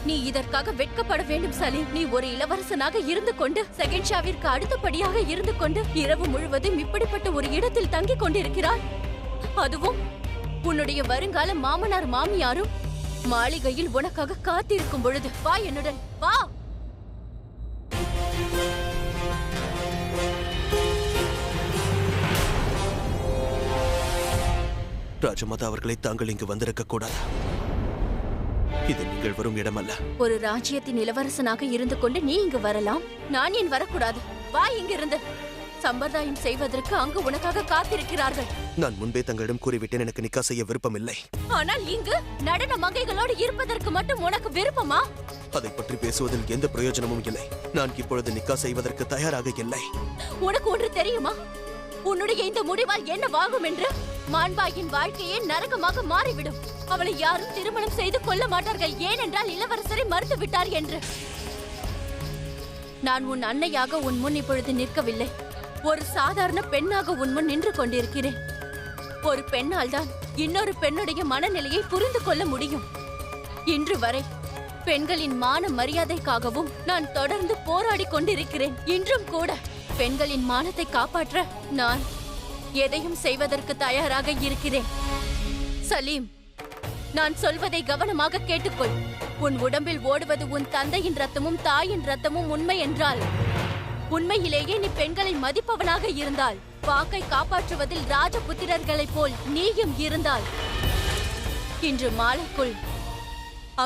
நீ இதற்காக வெட்கப்பட வேண்டும் சலீம். நீ ஒரு இளவரசனாக இருந்து கொண்டு செகண்ட் ஷாவிற்கு அடுத்தபடியாக இருந்து கொண்டு இரவு முழுவதும் இப்படிப்பட்ட ஒரு இடத்தில் தங்கிக் கொண்டிருக்கிறாய். அதுவும் உன்னுடைய வருங்கால மாமனார் மாமியாரும் மாளிகையில் உனக்காக காத்திருக்கும் பொழுது. வா என்னுடன் வா. ராஜமாதா அவர்களை தாங்கள் இங்கு வந்திருக்க கூடாது. இது நீங்கள் வரும் இடமல்ல. ஒரு ராஜ்யத்தின் இளவரசனாக இருந்து கொண்டு நீ இங்கு வரலாம், நான் ஏன் வரக்கூடாது? வா இங்கிருந்து. சம்பிரதாயம் செய்வதற்கு அங்கு உனக்காக காத்திருக்கிறார்கள். நான் முன்பே தங்களிடம் கூறிவிட்டேன், எனக்கு நிக்கா செய்ய விருப்பம் இல்லை. ஆனால் இங்கு நடன மங்கைகளோடு இருப்பதற்கு மட்டும் உனக்கு விருப்பமா? அதை பற்றி பேசுவதில் எந்த பிரயோஜனமும் இல்லை. நான் இப்பொழுது நிக்கா செய்வதற்கு தயாராக இல்லை. உனக்கு ஒன்று தெரியுமா? உன்னுடைய இந்த முடிவால் என்ன வாகும் என்று? மான்பாயின் வாழ்க்கையே நரகமாக மாறிவிடும். அவளை யாரும் திருமணம் செய்து கொள்ள மாட்டார்கள், ஏனென்றால் இளவரசரை மறுத்து விட்டார் என்று. நான் உன் அன்னையாக உன் முன் இப்பொழுது நிற்கவில்லை. ஒரு சாதாரண பெண்ணாக உன் முன் நின்று கொண்டிருக்கிறேன். ஒரு பெண்ணால் தான் இன்னொரு பெண்ணுடைய மனநிலையை புரிந்து கொள்ள முடியும். இன்று வரை பெண்களின் மான மரியாதைக்காகவும் நான் தொடர்ந்து போராடி கொண்டிருக்கிறேன். இன்றும் கூட பெண்களின் மானத்தை காப்பாற்ற நான் எதையும் செய்வதற்கு தயாராக இருக்கிறேன். சலீம், நான் சொல்வதை கவனமாக கேட்டுக்கொள். உன் உடம்பில் ஓடுவது உன் தந்தையின் ரத்தமும் தாயின் ரத்தமும் உண்மை என்றால், உண்மையிலேயே நீ பெண்களை மதிப்பவனாக இருந்தால், வாக்கை காப்பாற்றுவதில் ராஜபுத்திரர்களைப் போல் நீயும் இருந்தால், இன்று மாலைக்குள்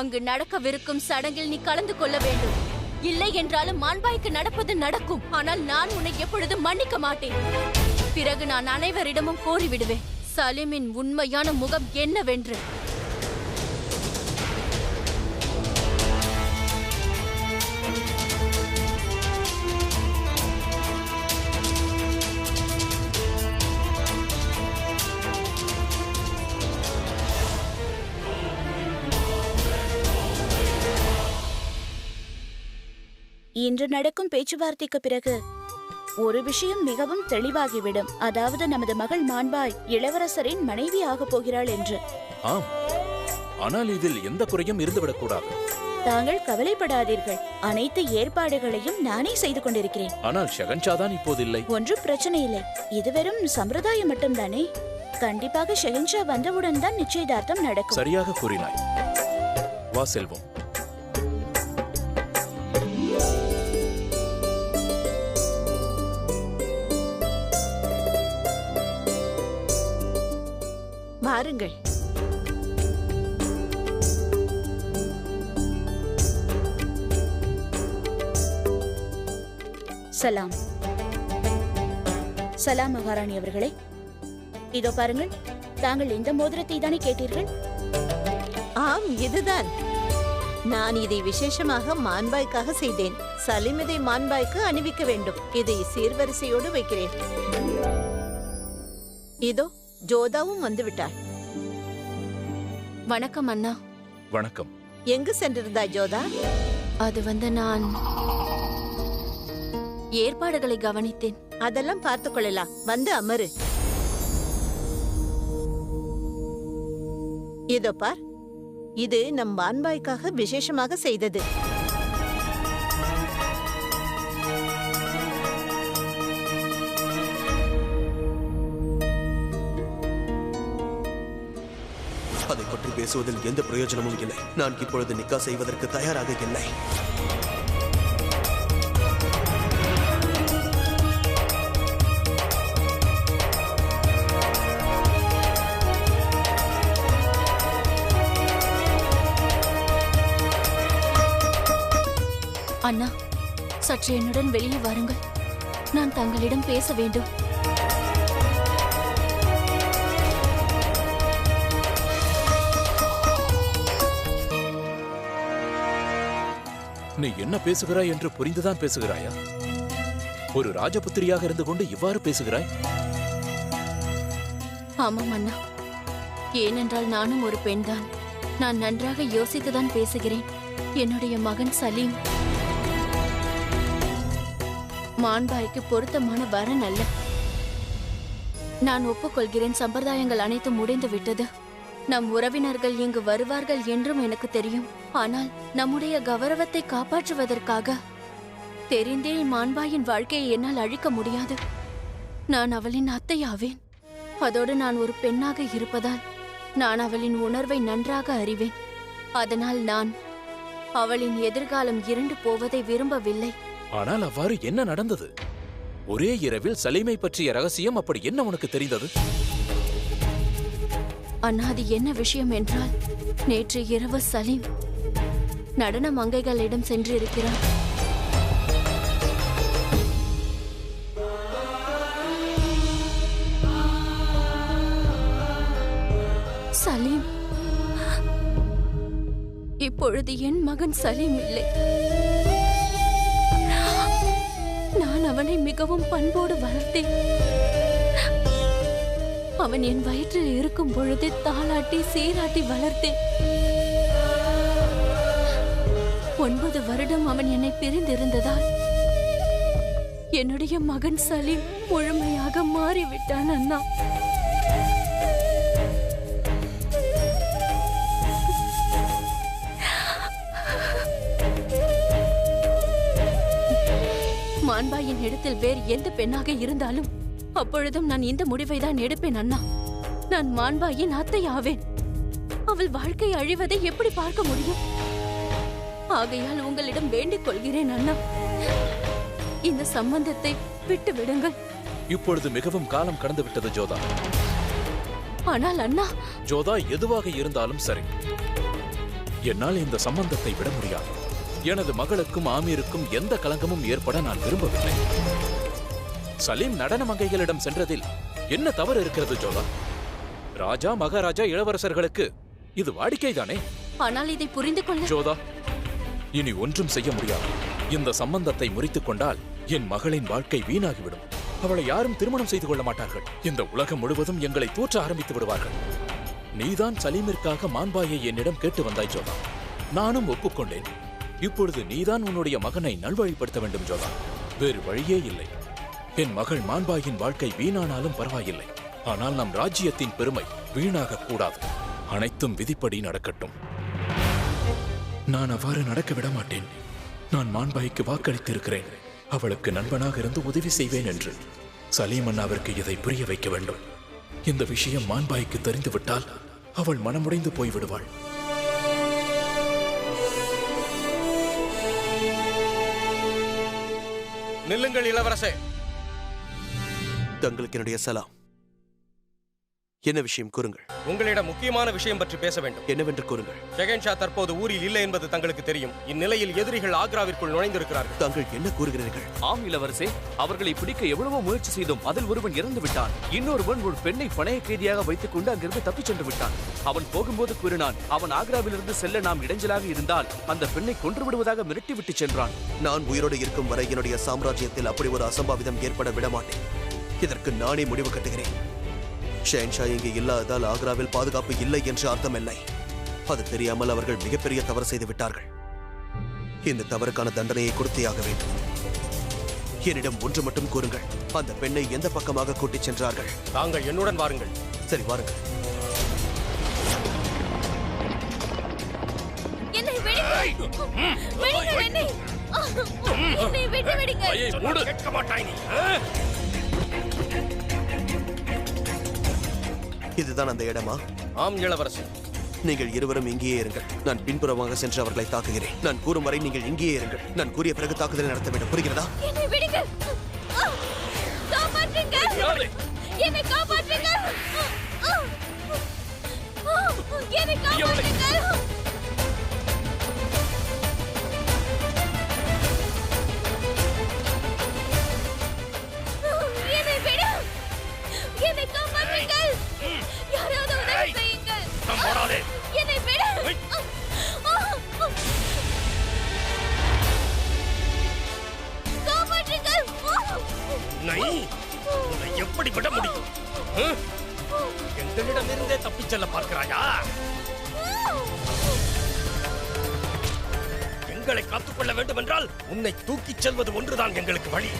அங்கு நடக்கவிருக்கும் சடங்கில் நீ கலந்து கொள்ள வேண்டும். இல்லை என்றாலும் மான்பாய்க்கு நடப்பது நடக்கும். ஆனால் நான் உன்னை எப்பொழுதும் மன்னிக்க மாட்டேன். பிறகு நான் அனைவரிடமும் கோரிவிடுவேன் சலீமின் உண்மையான முகம் என்னவென்று. இன்று நடக்கும் பேச்சுவார்த்தைக்கு பிறகு ஒரு விஷயம் மிகவும் தெளிவாகிவிடும். அதாவது நமது மகள் மான்பாய் இளவரசரின் மனைவி ஆகப் போகிறாள் என்று. ஆம், ஆனால் இதில் எந்த குறையும் இருந்துவிடக்கூடாது. தாங்கள் கவலைப்படாதீர்கள். அனைத்து ஏற்பாடுகளையும் நானே செய்து கொண்டிருக்கிறேன். ஆனால் ஷெகன்ஷா தான் இப்போது இல்லை. ஒன்றும் பிரச்சனை இல்லை. இது வெறும் சம்பிரதாயம் மட்டும்தானே. கண்டிப்பாக ஷெகன்ஷா வந்தவுடன் தான் நிச்சயதார்த்தம் நடக்கும். சரியாக கூறினாய். வா செல்வோம். வாருங்கள். சலாம். சலாம் மகாராணி அவர்களே. இதோ பாருங்கள், தாங்கள் இந்த மோதிரத்தை தானே கேட்டீர்கள்? ஆம், இதுதான். நான் இதை விசேஷமாக மான்பாய்க்காக செய்தேன். சலீம் இதை மான்பாய்க்கு அணிவிக்க வேண்டும். இதை சீர்வரிசையோடு வைக்கிறேன். இதோ ஜோதாவும் வந்து விட்டாள். வணக்கம் அண்ணா. வணக்கம். எங்கு சென்றிருந்தாய் ஜோதா? அது நான் ஏற்பாடுகளை கவனித்தேன். அதெல்லாம் பார்த்துக் கொள்ளலாம். வந்து அமரு. இதோ பார், இது நம் மான்பாய்க்காக விசேஷமாக செய்தது. அதை பற்றி பேசுவதில் எந்த பிரயோஜனமும் இல்லை. நான் இப்பொழுது நிக்கா செய்வதற்கு தயாராக இல்லை. அண்ணா, சற்று என்னுடன் வெளியே வாருங்கள். நான் தங்களிடம் பேச வேண்டும். நீ என்ன பேசுகிறாய் என்று புரிந்துதான் பேசுகிறாயா? ஒரு ராஜபுத்திரியாக இருந்து கொண்டு இவ்வாறு பேசுகிறாய்? ஆமாம் அண்ணா, ஏனென்றால் நானும் ஒரு பெண்தான். நான் நன்றாக யோசித்துதான் பேசுகிறேன். என்னுடைய மகன் சலீம் மான்பாய்க்கு பொருத்தமான வரன் அல்ல. நான் ஒப்புக்கொள்கிறேன், சம்பிரதாயங்கள் அனைத்தும் முடிந்து விட்டது. நம் உறவினர்கள் இங்கு வருவார்கள் என்றும் எனக்கு தெரியும். ஆனால் நம்முடைய கௌரவத்தை காப்பாற்றுவதற்காக தெரிந்தே மான்பாயின் வாழ்க்கையை என்னால் அழிக்க முடியாது. நான் அவளின் அத்தையாவேன். அதோடு நான் ஒரு பெண்ணாக இருப்பதால் நான் அவளின் உணர்வை நன்றாக அறிவேன். அதனால் நான் அவளின் எதிர்காலம் இருண்டு போவதை விரும்பவில்லை. ஆனால் அவ்வாறு என்ன நடந்தது? ஒரே இரவில் சலீமை பற்றிய ரகசியம் அப்படி என்ன உனக்கு தெரிந்தது? அண்ணா, அது என்ன விஷயம் என்றால், நேற்று இரவு சலீம் நடன மங்கைகளிடம் சென்றிருக்கிறார். சலீம், இப்பொழுது என் மகன் சலீம் இல்லை. நான் அவனை மிகவும் பண்போடு வளர்த்தேன். அவன் என் வயிற்றில் இருக்கும் பொழுது தாளாட்டி சீராட்டி வளர்த்தேன். 9 வருடம் அவன் என்னை பிரிந்திருந்ததால் என்னுடைய மகன் சலீம் முழுமையாக மாறிவிட்டான் அண்ணா. மான்பாயின் இடத்தில் வேறு எந்த பெண்ணாக இருந்தாலும் அப்பொழுதும் நான் இந்த முடிவை தான் எடுப்பேன் அண்ணா. நான் மான்பாயின் அத்தை ஆவேன். அவள் வாழ்க்கை அழிவதை எப்படி பார்க்க முடியும்? ஆகையால் உங்களிடம் வேண்டிக் கொள்கிறேன் அண்ணா, இந்த சம்பந்தத்தை விட்டு விடுங்கள். இப்பொழுது மிகவும் காலம் கடந்து விட்டது ஜோதா. ஆனால் அண்ணா, ஜோதா, எதுவாக இருந்தாலும் சரி, என்னால் இந்த சம்பந்தத்தை விட முடியாது. எனது மகளுக்கும் ஆமீருக்கும் எந்த கலங்கமும் ஏற்பட நான் விரும்பவில்லை. சலீம் நடன மங்கைகளிடம் சென்றதில் என்ன தவறு இருக்கிறது ஜோதா? ராஜா, மகாராஜா, இளவரசர்களுக்கு இது வாடிக்கைதானே? ஆனால் இதை புரிந்து கொள்ள ஜோதா, இனி ஒன்றும் செய்ய முடியாது. இந்த சம்பந்தத்தை முறித்துக் கொண்டால் என் மகளின் வாழ்க்கை வீணாகிவிடும். அவளை யாரும் திருமணம் செய்து கொள்ள மாட்டார்கள். இந்த உலகம் முழுவதும் எங்களை தூற்ற ஆரம்பித்து விடுவார்கள். நீதான் சலீமிற்காக மான்பாயை என்னிடம் கேட்டு வந்தாய் ஜோதா. நானும் ஒப்புக்கொண்டேன். இப்பொழுது நீதான் உன்னுடைய மகனை நல்வழிப்படுத்த வேண்டும் ஜோதா. வேறு வழியே இல்லை. என் மகள் மான்பாயின் வாழ்க்கை வீணானாலும் பரவாயில்லை. ஆனால் நம் ராஜ்யத்தின் பெருமை வீணாக கூடாது. அனைத்தும் விதிப்படி நடக்கட்டும். நான் அவ்வாறு நடக்க விட மாட்டேன். நான் மான்பாய்க்கு வாக்களித்திருக்கிறேன். அவளுக்கு நண்பனாக இருந்து உதவி செய்வேன் என்று. சலீம் அண்ணாவிற்கு இதை புரிய வைக்க வேண்டும். இந்த விஷயம் மான்பாய்க்கு தெரிந்துவிட்டால் அவள் மனமுடைந்து போய்விடுவாள். நில்லுங்கள் இளவரசே. தங்களுக்கு என்னுடைய சலாம். என்ன விஷயம் கூறுங்கள். உங்களிடம் முக்கியமான விஷயம் பற்றி பேச வேண்டும். என்னவென்று கூறுங்கள். ஷெகன்ஷா தற்போது ஊரில் இல்லை என்பது தங்களுக்கு தெரியும். இந்நிலையில் எதிரிகள் ஆக்ராவிற்குள் நுழைந்திருக்கிறார்கள். தாங்கள் என்ன கூறுகிறீர்கள்? ஆம் இளவரசே, அவர்களை பிடிக்க எவ்வளவோ முயற்சி செய்தோம். அதில் ஒருவன் இறந்து விட்டான். இன்னொருவன் ஒரு பெண்ணை பணைய கைதியாக வைத்துக் கொண்டு அங்கிருந்து தப்பிச் சென்று விட்டான். அவன் போகும்போது கூறினான், அவன் ஆக்ராவிலிருந்து செல்ல நாம் இடைஞ்சலாக இருந்தால் அந்த பெண்ணை கொன்று விடுவதாக மிரட்டிவிட்டு சென்றான். நான் உயிரோடு இருக்கும் வரை என்னுடைய சாம்ராஜ்யத்தில் அப்படி ஒரு அசம்பாவிதம் ஏற்பட விடமாட்டேன். இதற்கு நானே முடிவு கட்டுகிறேன். ஷெஹன்ஷா இங்கு இல்லாததால் ஆக்ராவில் பாதுகாப்பு இல்லை என்று அர்த்தமில்லை. அது தெரியாமல் அவர்கள் மிகப்பெரிய தவறு செய்து விட்டார்கள். இந்த தவறுக்கான தண்டனையை கொடுத்தேயாக வேண்டும். என்னிடம் ஒன்று மட்டும் கூறுங்கள். அந்த பெண்ணை எந்த பக்கமாக கூட்டிச் சென்றார்கள்? தாங்கள் என்னுடன் வாருங்கள். சரி, வாருங்கள். என்னை விடுங்கள். என்னை விட்டு விடுங்கள். கேட்க மாட்டாய் நீ. இதுதான் அந்த இடமா? ஆம் இளவரசே. நீங்கள் இருவரும் இங்கேயே இருங்கள். நான் பின்புறமாக சென்று அவர்களை தாக்குகிறேன். நான் கூறும் வரை நீங்கள் இங்கேயே இருங்கள். நான் கூறிய பிறகு தாக்குதலை நடத்த வேண்டும். புரிகிறதா? என்னை விடுங்கள். காப்பாற்றுங்கள். என்னை காப்பாற்றுங்கள். என்னை காப்பாற்றுங்கள். என்னை விடு. என்னை காப்பாற்றுங்கள். யாராவது உதவி செய்யுங்கள். என்னை விடு. காப்பாற்றுங்கள். உன்னை எப்படி விட முடியும்? எங்களிடமிருந்தே தப்பிச் செல்ல பார்க்கிறாயா? எங்களை காத்துக்கொள்ள வேண்டும் என்றால் உன்னை தூக்கிச் செல்வது ஒன்றுதான் எங்களுக்கு வழி.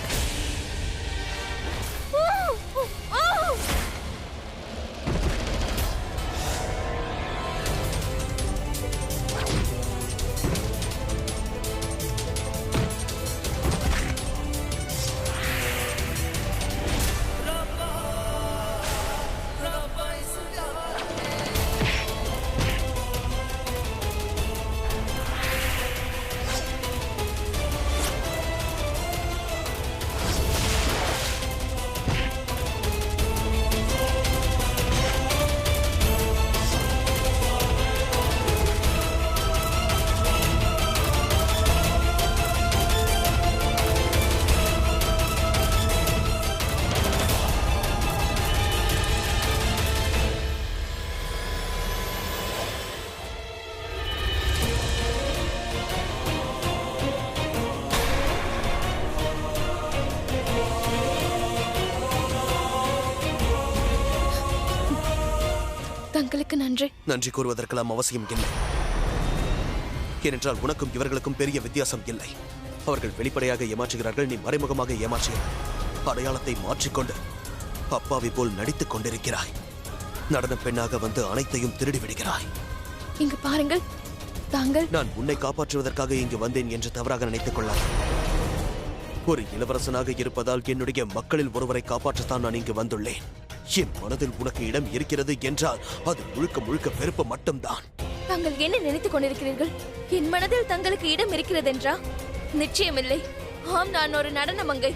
தங்களுக்கு நன்றி. நன்றி கூறுவதற்கெல்லாம் அவசியம் இல்லை. ஏனென்றால் உனக்கும் இவர்களுக்கும் பெரிய வித்தியாசம் இல்லை. அவர்கள் வெளிப்படையாக ஏமாற்றுகிறார்கள், நீ மறைமுகமாக ஏமாற்றுகிறாய். அடையாளத்தை மாற்றிக்கொண்டு அப்பாவி போல் நடித்துக் கொண்டிருக்கிறாய். நடன பெண்ணாக வந்து அனைத்தையும் திருடி விடுகிறாய். இங்கு பாருங்கள், தாங்கள் நான் உன்னை காப்பாற்றுவதற்காக இங்கு வந்தேன் என்று தவறாக நினைத்துக் கொள்ளாய். ஒரு இளவரசனாக இருப்பதால் என்னுடைய மக்களில் ஒருவரை காப்பாற்றத்தான் நான் இங்கு வந்துள்ளேன். என் மனதில் உனக்கு இடம் இருக்கிறது என்றால் அது முழுக்க முழுக்க வெறுப்பு மட்டும்தான். தாங்கள் என்ன நினைத்துக் கொண்டிருக்கிறீர்கள்? என் மனதில் தங்களுக்கு இடம் இருக்கிறதென்றா? நிச்சயமில்லை. ஆம், நான் ஒரு நடன மங்கை.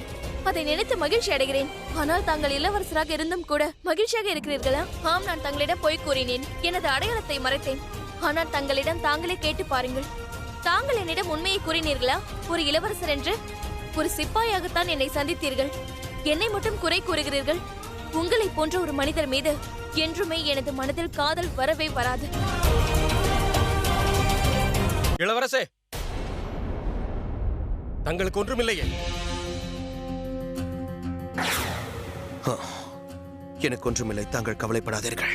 அதை நினைத்து மகிழ்ச்சி அடைகிறேன். ஆனால் தாங்கள் இளவரசராக இருந்தும் கூட மகிழ்ச்சியாக இருக்கிறீர்களா? ஆம், நான் தங்களிடம் பொய் கூறினேன். எனது அடையாளத்தை மறைத்தேன். ஆனால் தங்களிடம் தாங்களே கேட்டு பாருங்கள். தாங்கள் என்னிடம் உண்மையை கூறினீர்களா? ஒரு இளவரசர் என்று ஒரு சிப்பாயாகத்தான் என்னை சந்தித்தீர்கள். என்னை மட்டும் குறை கூறுகிறீர்கள். உங்களை போன்ற ஒரு மனிதர் மீது என்றுமே எனது மனதில் காதல் வரவே வராது. இளவரசே, தங்களுக்கு ஒன்றுமில்லையே? எனக்கு ஒன்றுமில்லை, தாங்கள் கவலைப்படாதீர்கள்.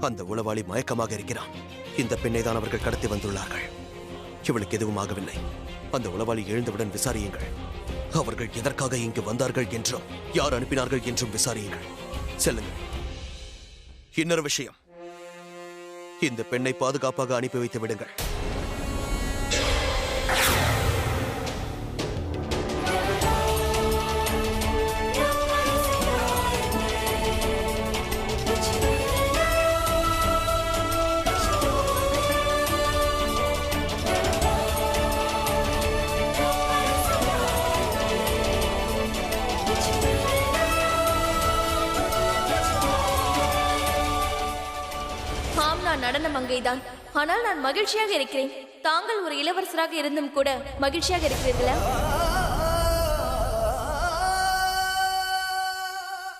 அந்த உளவாளி மயக்கமாக இருக்கிறான். இந்த பெண்ணை தான் அவர்கள் கடத்தி வந்துள்ளார்கள். இவளுக்கு எதுவும் ஆகவில்லை. அந்த உளவாளி எழுந்தவுடன் விசாரியுங்கள். அவர்கள் எதற்காக இங்கு வந்தார்கள் என்றும் யார் அனுப்பினார்கள் என்றும் விசாரியுங்கள். செல்லுங்கள். இன்னொரு விஷயம், இந்த பெண்ணை பாதுகாப்பாக அனுப்பி வைத்து விடுங்கள். நடன மங்கைதான். ஆனால் நான் மகிழ்ச்சியாக இருக்கிறேன். தாங்கள் ஒரு இளவரசராக இருந்தும் கூட மகிழ்ச்சியாக இருக்கிறீர்களா?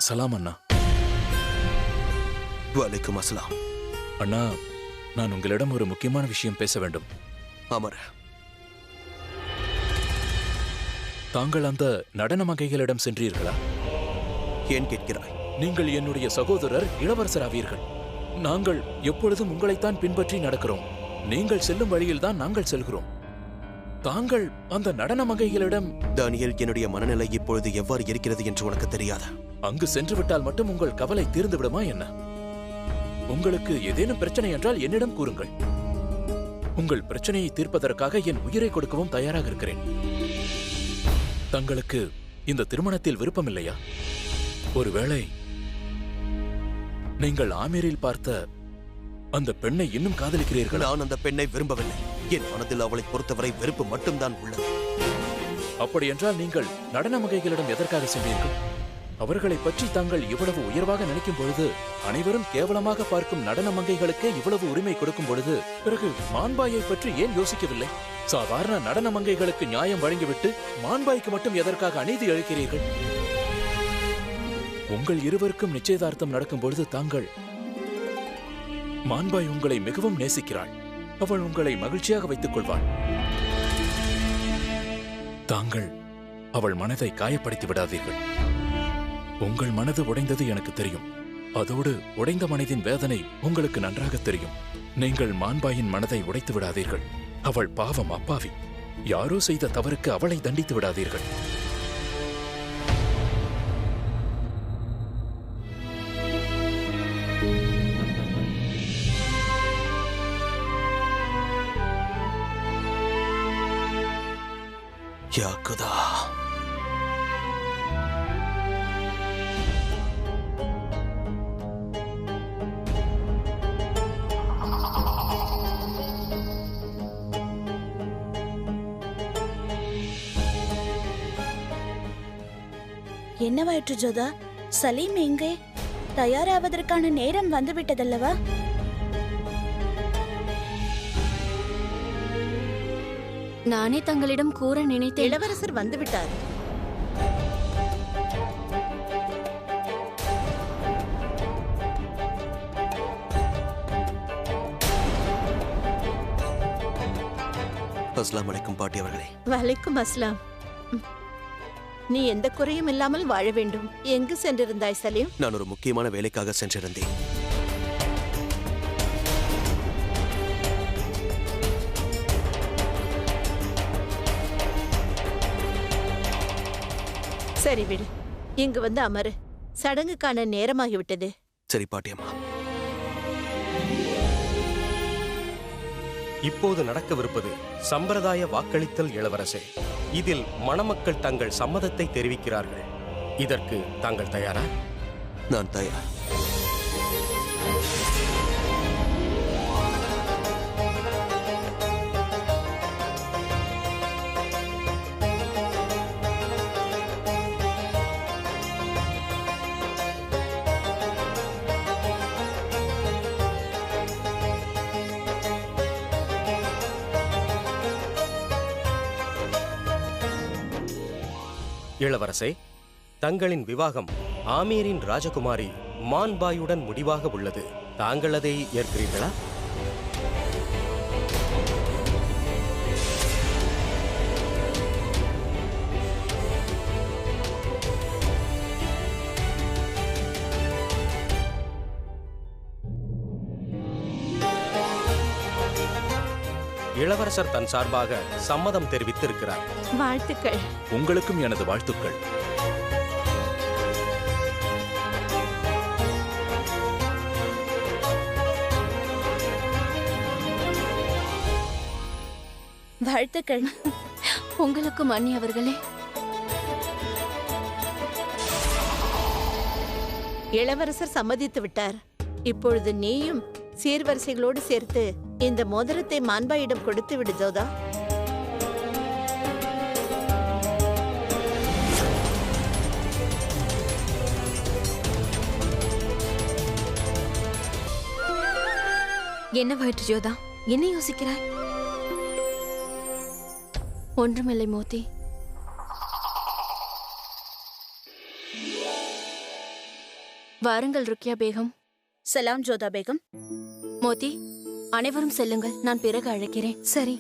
சலாம் அண்ணா. வலைக்கும் அஸ்ஸலாம். அண்ணா, நான் உங்களிடம் ஒரு முக்கியமான விஷயம் பேச வேண்டும். அமர். தாங்கள் அந்த நடன மங்கைகளிடம் சென்றீர்களா? ஏன் கேட்கிறாய்? நீங்கள் என்னுடைய சகோதரர் இளவரசராவீர்கள். நாங்கள் எப்பொழுதும் உங்களைத்தான் பின்பற்றி நடக்கிறோம். நீங்கள் செல்லும் வழியில்தான் நாங்கள் செல்கிறோம். தாங்கள் அந்த நடன மங்கைகளிடம்... தானியல், என்னுடைய மனநிலை இப்பொழுது எவ்வாறு இருக்கிறது என்று உனக்கு தெரியாது. அங்கு சென்று விட்டால் மட்டும் உங்கள் கவலை தீர்ந்து விடுமா என்ன? உங்களுக்கு ஏதேனும் பிரச்சனை என்றால் என்னிடம் கூறுங்கள். உங்கள் பிரச்சனையை தீர்ப்பதற்காக என் உயிரை கொடுக்கவும் தயாராக இருக்கிறேன். தங்களுக்கு இந்த திருமணத்தில் விருப்பமில்லையா? ஒருவேளை நீங்கள் ஆமீரில் பார்த்த அந்த பெண்ணை இன்னும் காதலிக்கிறீர்கள்? நான் அந்த பெண்ணை விரும்பவில்லை. என் மனதில் அவளை பொறுத்தவரை வெறுப்பு மட்டும்தான் உள்ளது. அப்படி என்றால் நீங்கள் நடன மங்கைகளிடம் எதற்காக சென்றீர்கள்? அவர்களை பற்றி தாங்கள் இவ்வளவு உயர்வாக நினைக்கும் பொழுது, அனைவரும் கேவலமாக பார்க்கும் நடன மங்கைகளுக்கே இவ்வளவு உரிமை கொடுக்கும் பொழுது, பிறகு மான்பாயை பற்றி ஏன் யோசிக்கவில்லை? சாதாரண நடன மங்கைகளுக்கு நியாயம் வழங்கிவிட்டு மான்பாய்க்கு மட்டும் எதற்காக அநீதி அளிக்கிறீர்கள்? உங்கள் இருவருக்கும் நிச்சயதார்த்தம் நடக்கும் பொழுது தாங்கள்... மான்பாய் உங்களை மிகவும் நேசிக்கிறாள். அவள் உங்களை மகிழ்ச்சியாக வைத்துக் கொள்வாள். தாங்கள் அவள் மனதை காயப்படுத்தி விடாதீர்கள். உங்கள் மனது உடைந்தது எனக்கு தெரியும். அதோடு உடைந்த மனதின் வேதனை உங்களுக்கு நன்றாக தெரியும். நீங்கள் மான்பாயின் மனதை உடைத்து விடாதீர்கள். அவள் பாவம், அப்பாவி. யாரோ செய்த தவறுக்கு அவளை தண்டித்து விடாதீர்கள். யா குதா. என்னவாயிற்று ஜோதா? சலீம் எங்கே? தயாராவதற்கான நேரம் வந்துவிட்டதல்லவா? நானே தங்களிடம் கூற நினைத்தேன். இளவரசர் வந்துவிட்டார். அஸ்ஸலாமு அலைக்கும் பாட்டி அவர்களே. வலைக்கும் அஸ்லாம். நீ எந்த குறையும் இல்லாமல் வாழ வேண்டும். எங்கு சென்றிருந்தாய் சலீம்? நான் ஒரு முக்கியமான வேலைக்காக சென்றிருந்தேன். சரி விடு, இங்கு வந்து அமரு. சடங்குக்கான நேரமாகிவிட்டது. சரி பாட்டியம்மா. இப்போது நடக்கவிருப்பது சம்பிரதாய வாக்களித்தல் இளவரசே. இதில் மணமக்கள் தங்கள் சம்மதத்தை தெரிவிக்கிறார்கள். இதற்கு தாங்கள் தயாரா? நான் தயார். இளவரசே, தங்களின் விவாகம் ஆமீரின் ராஜகுமாரி மான்பாயுடன் முடிவாக உள்ளது. தாங்கள் அதை ஏற்கிறீர்களா? இளவரசர் தன் சார்பாக சம்மதம் தெரிவித்திருக்கிறார். வாழ்த்துக்கள். உங்களுக்கும் எனது வாழ்த்துக்கள். வாழ்த்துக்கள். உங்களுக்கும் அண்ணி அவர்களே. இளவரசர் சம்மதித்து விட்டார். இப்பொழுது நீயும் சீர்வரிசைகளோடு சேர்த்து இந்த மோதிரத்தை மான்பாயிடம் கொடுத்து விடு ஜோதா. என்னவாயிற்று ஜோதா? என்ன யோசிக்கிறாய்? ஒன்றுமில்லை மோதி. வாருங்கள் ருக்கியா பேகம். சலாம் ஜோதா பேகம். மோதி, அனைவரும் செல்லுங்கள். நான் பிறகு அழைக்கிறேன். சரி.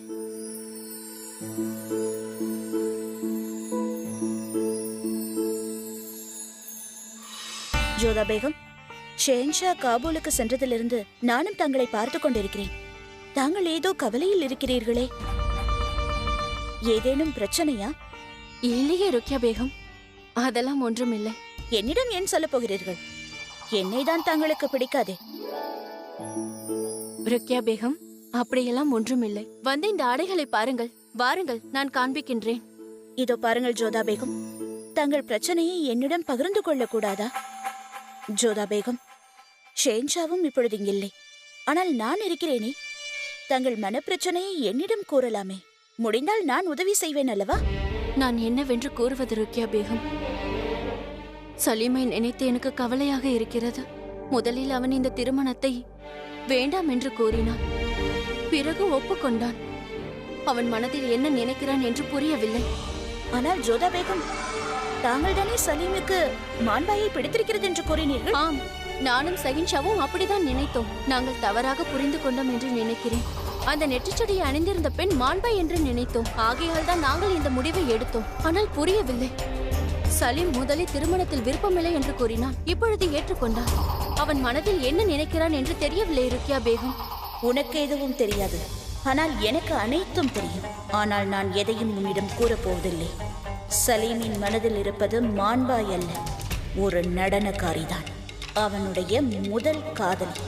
ஜோதா பேகம், ஷெஹன்ஷா காபூலுக்கு சென்றதிலிருந்து நானும் தங்களை பார்த்து கொண்டிருக்கிறேன். தாங்கள் ஏதோ கவலையில் இருக்கிறீர்களே, ஏதேனும் பிரச்சனையா? இல்லையே ருக்கியா பேகம், அதெல்லாம் ஒன்றுமில்லை. என்னிடம் ஏன் சொல்ல போகிறீர்கள்? என்னைதான் தங்களுக்கு பிடிக்காதே. ருக்கியா பேகம், அப்படியெல்லாம் ஒன்றுமில்லை. வந்து இந்த ஆடைகளை பாருங்கள். வாருங்கள், நான் காண்பிக்கின்றேன். இதோ பாருங்கள் ஜோதா பேகம், தங்கள் பிரச்சனையை என்னிடம் பகிர்ந்து கொள்ள கூடாதா? ஜோதா பேகம், ஷெஹன்ஷாவும் இப்பொழுது இங்கில்லை. ஆனால் நான் இருக்கிறேனே. தங்கள் மனப்பிரச்சனையை என்னிடம் கூறலாமே. முடிந்தால் நான் உதவி செய்வேன் அல்லவா? நான் என்னவென்று கூறுவது ருக்கியா பேகம்? சலீமை நினைத்து எனக்கு கவலையாக இருக்கிறது. முதலில் அவன் இந்த திருமணத்தை வேண்டாம் என்று கூறினான். பிறகு ஒப்புக்கொண்டான். அவன் மனதில் என்ன நினைக்கிறான் என்று புரியவில்லை. ஆனால் ஜோதா பேகம், தாங்கள் தானே சலீமுக்கு மான்பாயை பிடித்திருக்கிறது என்று கூறினீர்கள். ஆம், நானும் ஷெஹன்ஷாவும் அப்படிதான் நினைத்தோம். நாங்கள் தவறாக புரிந்து கொண்டோம் என்று நினைக்கிறேன். அந்த நெற்றிச்சடையை அணிந்திருந்த பெண் மான்பாய் என்று நினைத்தோம். ஆகையால் தான் நாங்கள் இந்த முடிவை எடுத்தோம். ஆனால் புரியவில்லை. சலீம் முதலில் திருமணத்தில் விருப்பமில்லை என்று கூறினான். இப்பொழுது ஏற்றுக்கொண்டான். அவன் மனதில் என்ன நினைக்கிறான் என்று தெரியவில்லை ருக்கியா பேகம். உனக்கு எதுவும் தெரியாது, ஆனால் எனக்கு அனைத்தும் தெரியும். ஆனால் நான் எதையும் உன்னிடம் கூறப்போவதில்லை. சலீமின் மனதில் இருப்பது மான்பாய் அல்ல, ஒரு நடனக்காரிதான். அவனுடைய முதல் காதலி.